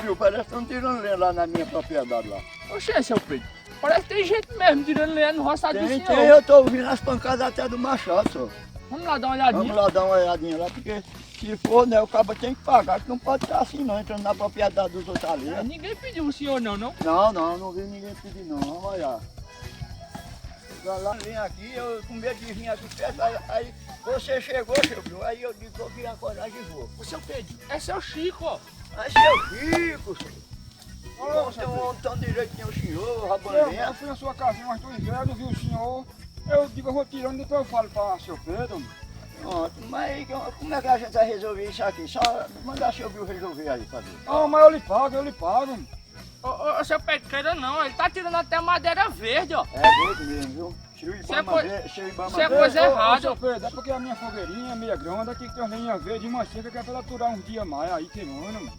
Bill, parece que estão tirando lenha lá na minha propriedade lá. Oxê, seu Pedro. Parece que tem gente mesmo tirando lenha no roçado do senhor. Tem, eu tô ouvindo as pancadas até do Machado, senhor. Vamos lá dar uma olhadinha. Vamos lá dar uma olhadinha lá, porque se for, né, o cabo tem que pagar, que não pode estar assim não, entrando na propriedade dos outros ali. Né? Ninguém pediu o senhor não, não? Não vi ninguém pedir não, vamos olhar. Lá vim aqui, eu com medo de vir aqui perto, aí você chegou, seu Bill, aí eu digo que eu queria a coragem e vou. O seu Pedro, é seu Chico, ó. Aí seu Chico, senhor. Você é um homem tão direitinho, o senhor, rabanha. Eu fui na sua casa umas 2 vezes, não vi o senhor. Eu digo, eu vou tirando, depois eu falo para seu Pedro. Pronto, mas aí, como é que a gente vai resolver isso aqui? Só mandar seu Bill resolver aí, sabe? Ah, mas eu lhe pago. Ô, seu Pedro, queira não, ele tá tirando até madeira verde, ó. É doido mesmo, viu? Se o Isso é Ibama coi- ver, se o Ibama isso é ver- coisa errada. Seu Pedro, é porque a minha fogueirinha é meia grande, aqui que tem uma lenha verde e uma seca que é pra ela aturar uns dias mais, aí queimando.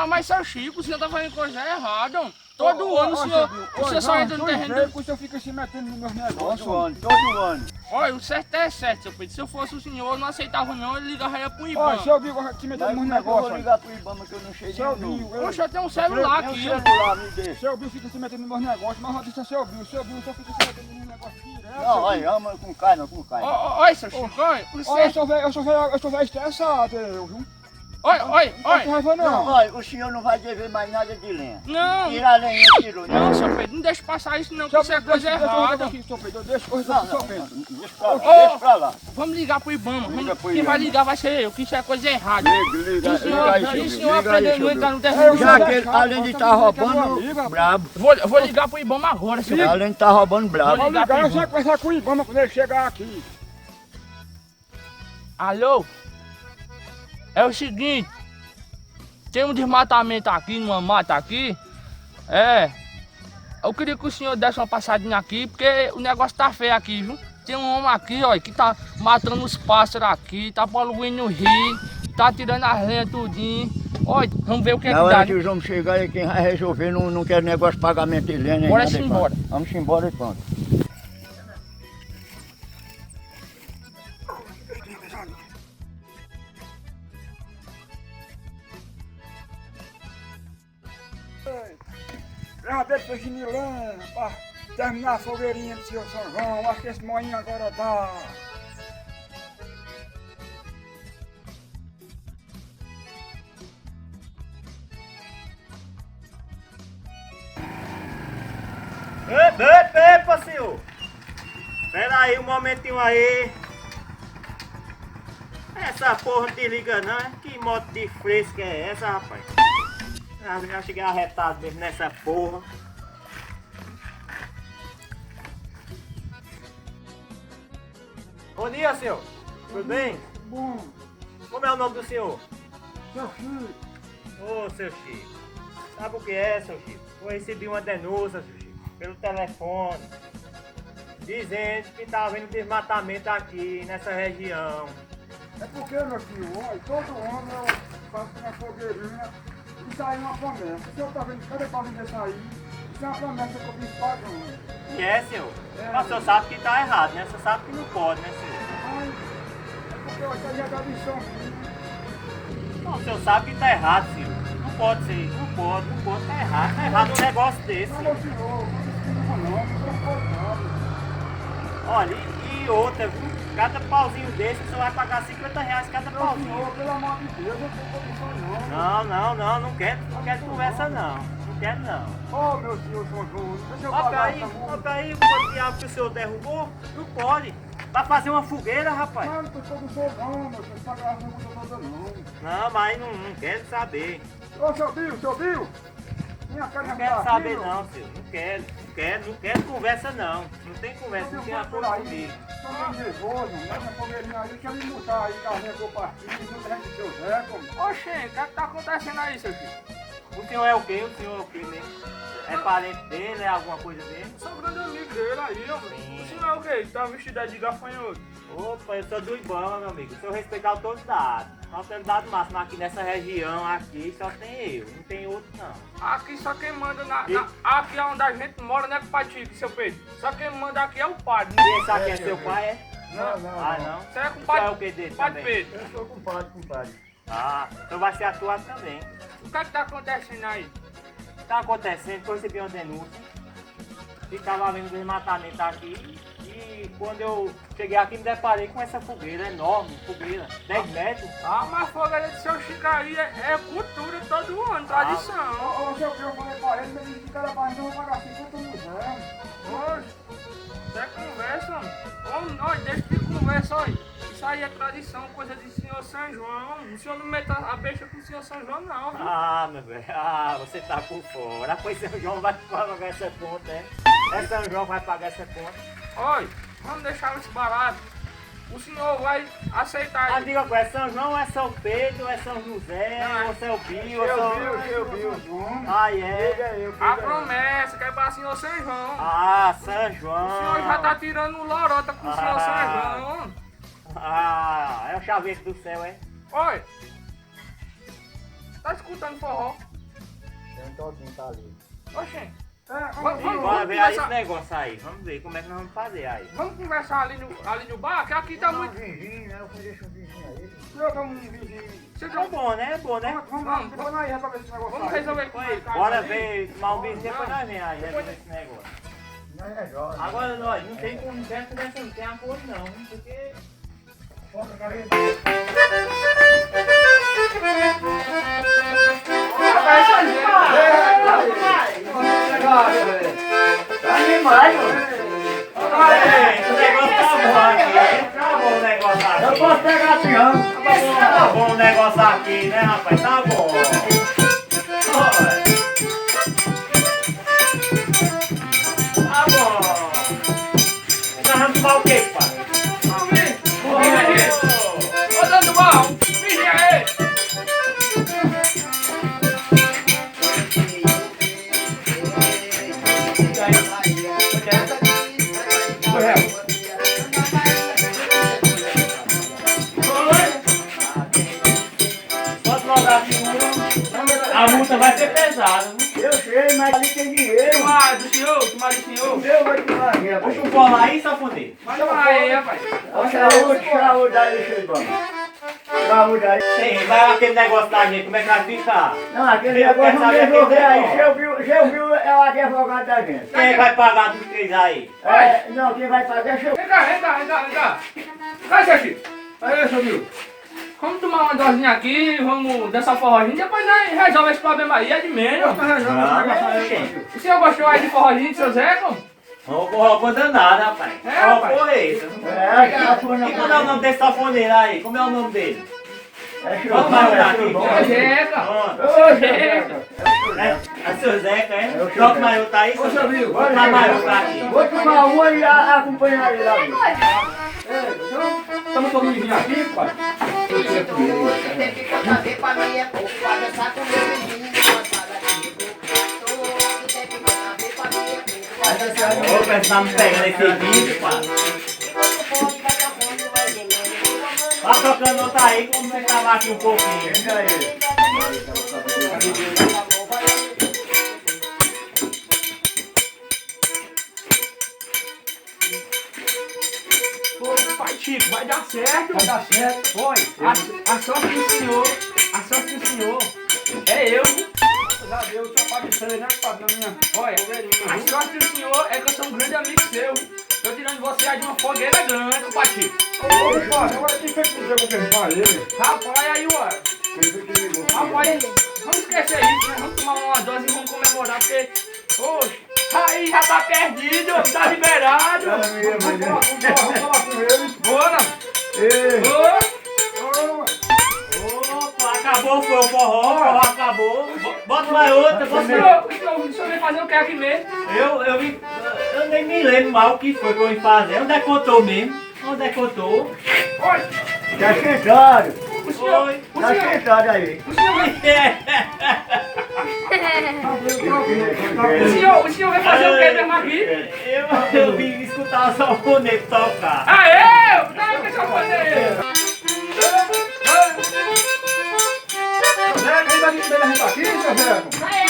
Mas seu Chico, o senhor tá fazendo coisa errada, ó. Todo ano o senhor só entra no terreno. O senhor fica se metendo nos meus negócios. Todo ano. Olha, o certo é certo, seu Pedro. Se eu fosse o senhor, eu não aceitava não, ele ligava pro Ibama. Olha, seu Bigo se Mas metendo nos como é que eu vou negócios. ligar pro Ibama que eu não cheguei Seu não? Bigo, Poxa, eu tenho um celular Tem um aqui, ó. celular, me deixa. Seu Bigo fica se metendo nos meus negócios, mas eu disse a seu Bigo só fica se metendo nos negócios direto. Não, olha, ama com calma, com calma. Olha, seu Chico, olha. Olha, eu sou velho estressado, eu, viu? Olha. Não tem raiva Não, não. olha, o senhor não vai dever mais nada de lenha. Não, Tira a lenha, tirou. não, seu Pedro, não deixa passar isso não, que isso é coisa errada. Seu Pedro, deixa coisa Não, pro seu não, Pedro. deixa pra lá. Vamos ligar pro Ibama. Liga pro Quem Ibama. vai ligar vai ser eu, que isso é coisa errada. Liga aí, O seu senhor Bill, liga aí, aprendeu seu a entrar Bill. no terreno. Já que ele, além de estar roubando, brabo. Vou ligar pro Ibama agora, seu Pedro. Além de estar roubando, brabo. Vou ligar, eu sei conversar com o Ibama quando ele chegar aqui. Alô? É o seguinte, tem um desmatamento aqui, numa mata aqui. Eu queria que o senhor desse uma passadinha aqui, porque o negócio tá feio aqui, viu? Tem um homem aqui, ó, que tá matando os pássaros aqui, tá poluindo o rio, tá tirando as lenhas tudinho. Olha, vamos ver o que é Na que hora dá. que os homens chegarem aí, quem vai resolver não quer negócio de pagamento de lenha. Bora nada, embora. Vamos embora e pronto. Leva dele pra Ginilã, pra terminar a fogueirinha do senhor São João. Acho que esse moinho agora dá. Epa, senhor! Pera aí um momentinho aí. Essa porra não desliga não, hein? Que moto de fresca é essa, rapaz? Já cheguei arretado mesmo nessa porra. Bom dia, senhor. Tudo bem? Bom, Como é o nome do senhor? seu filho. Ô, seu Chico. Sabe o que é, seu Chico? Eu recebi uma denúncia, seu Chico, pelo telefone, dizendo que tá havendo desmatamento aqui nessa região. É porque, meu filho, olha, todo ano eu faço uma fogueirinha e sai uma promessa. O senhor tá vendo cada coisa dessa aí, isso é uma promessa que eu vim pagando. E é, senhor? Mas o senhor sabe que tá errado, né? O senhor sabe que não pode, né, senhor? Mas é porque eu já da lição minha. Não, o senhor sabe que tá errado, senhor. Não pode ser, não pode, tá errado. Tá errado um negócio desse. Não, meu senhor, não pode nada. Olha, e outra, viu? Cada pauzinho desse, o senhor vai pagar R$50 cada Meu pauzinho. senhor, pelo amor de Deus, eu não vou condição não. Não quero conversa não. Não quero não. Oh, meu senhor São João, deixa eu Olha pagar aí, essa multa. olha aí, o diabo que o senhor derrubou, não pode. Vai fazer uma fogueira, rapaz. Mas não tô com fogão, meu senhor, pagar essa multa toda não. Não, mas não quero saber. Ô, seu Bill, minha cara Não quero saber não, senhor. Não quero conversa não. Não tem conversa, não tem acordo comigo. Tô meio nervoso, essa fogueirinha aí, quer me multar aí, carrinha que eu parti, não tem que seu Zé, como... Oxê, o que tá acontecendo aí, seu filho? O senhor é o quê? O senhor é o quê mesmo? É parente dele? É alguma coisa dele? Sou grande amigo dele aí, ó. Sim. O senhor é o quê? Tá vestido aí de gafanhoto? Opa, eu sou do Ibama, meu amigo. Se eu respeitar o todo dado. Nós temos dado máximo aqui nessa região, aqui só tem eu, não tem outro não. Aqui só quem manda aqui é onde a gente mora, né, pai Chico, seu Pedro? Só quem manda aqui é o padre, né? Quem sabe quem é seu pai, é? Não. Ah, não? Você é com o O senhor é o padre, que dele padre também? Pedro. Eu sou compadre. Ah, então vai ser atuado também. O que é que tá acontecendo aí? Tá acontecendo que eu recebi uma denúncia. Ficava havendo desmatamento aqui. E quando eu cheguei aqui me deparei com essa fogueira enorme, fogueira, 10 metros. Ah, mas fogueira de seu Chico aí é cultura todo ano, tradição. Ô, seu filho, eu falei pra ele, ele disse que cada barriga eu vou pagar 50 mil. Hoje, você conversa, homem, olha, deixa de conversa, olha. Isso aí é tradição, coisa de senhor São João. O senhor não meta a besta com o senhor São João, não, viu? Ah, meu velho, você tá por fora. Pois São João vai pagar essa conta, é? É São João vai pagar essa conta. Olha, vamos deixar isso barato. O senhor vai aceitar Ah, isso. diga qual é São João, é São Pedro, é São José, Não, ou São Pio, ou São... Seu Bill. Ah, é? A promessa que é para o senhor São João. Ah, São João. O senhor já tá tirando lorota com o senhor São João. Ah, é o chaveiro do céu, é? Oi, tá escutando forró? Tem um toquinho tá ali. Oxê, Vamos, Bora ver aí esse conversar. negócio aí. Vamos ver como é que nós vamos fazer aí. Vamos conversar ali no bar, que aqui tá muito... Vizinho, né? Eu conheço um vizinho aí. eu dou um vizinho. Você É tá... bom, né? É bom, né? Vamos aí resolver esse negócio. Vamos resolver com ele. Bora ver, tomar um vinho, depois nós vem aí resolver esse negócio. Não é jovem. Agora nós não tem como conversa, não tem acordo não, porque... Conta com a gente. Tá animado, Ei, o negócio tá bom aqui, tá bom o negócio aqui. eu posso pegar peão. Tá bom o negócio aqui, né rapaz? Tá bom. Olha. Tá bom. Nós vamos tomar o quê, pai? Vamos vir. Ô, dando mal, vigia aí. Pode logar aqui a multa vai ser pesada, viu? Eu sei, mas ali tem dinheiro. Tomar do senhor. O meu vai tomar aqui, rapaz. Puxa o cola aí, safoneiro. Vai tomar aí, rapaz. Saúde aí, seu irmão. Saúde aí. Sim, vai aquele negócio da gente, como é que vai ficar? Não, aquele Eu negócio quero não saber resolver quem aí. tem Seu Bill é o advogado da gente. Quem vai pagar tudo que aí? É, não, quem vai pagar é seu... Vem cá. Vai, seu Chico. Aí, seu Bill. Vamos tomar uma dosinha aqui, vamos dançar forrozinho, depois nós resolve esse problema aí, é de menos. O senhor gostou aí de forrozinho do seu Zé, como? Roupa danada, rapaz. É, rapaz. Roupa é essa? É, E como é o nome desse safoneiro aí? Como é o nome dele? é Vamos marcar aqui. Ô, Zeca. Pronto. Ô, Zeca. É seu Zeca, é? É o seu Troca Zeca. mais outra aí, seu Bill. Bota Bora, mais Zeca. outra aqui. Vou tomar uma e acompanhar ele lá. Estamos todo mundo aqui, pai. Tem que fazer pra mim é pouco, pra dançar com meu vizinho, moçada comigo. Todo tem que fazer pra mim é pouco, pra dançar com meu Ô, você tá me pegando esse vídeo, pai. vizinho, vai tocando, vai gemendo. Vai tocando outra aí, como você tava aqui um pouquinho. Pô, pai Chico, vai dar certo. Vai dar certo. Foi. A sorte do senhor é eu. Graças a Deus, só pode ser, né, pai? Na minha Olha, a sorte do senhor é que eu sou um grande amigo seu. Tô tirando você aí de uma fogueira grande, pai Chico. Ô, pai, agora quem foi que me jogou mesmo pra ele? Rapaz, aí, ué. Quem foi que ligou? Rapaz, vamos esquecer isso, né? Vamos tomar uma dose e vamos comemorar, porque... Oxe, aí já tá perdido, tá liberado. Vamos falar com ele. Bora. Ô, Opa, acabou, foi o forró acabou. Bota mais outra, bota mais o senhor veio fazer o que aqui mesmo? eu nem me lembro mal o que foi que eu vim fazer. Onde é que eu tô mesmo? Onde é que eu tô? Oi, Tá sentado. o senhor... Oi. O Tá senhor... sentado aí. O senhor vai fazer o que mesmo aqui? Eu vim escutar o safonete tocar. Aê! Não, que só fazer ele. Zé, quem vai me a gente aqui, seu Zé? Vai,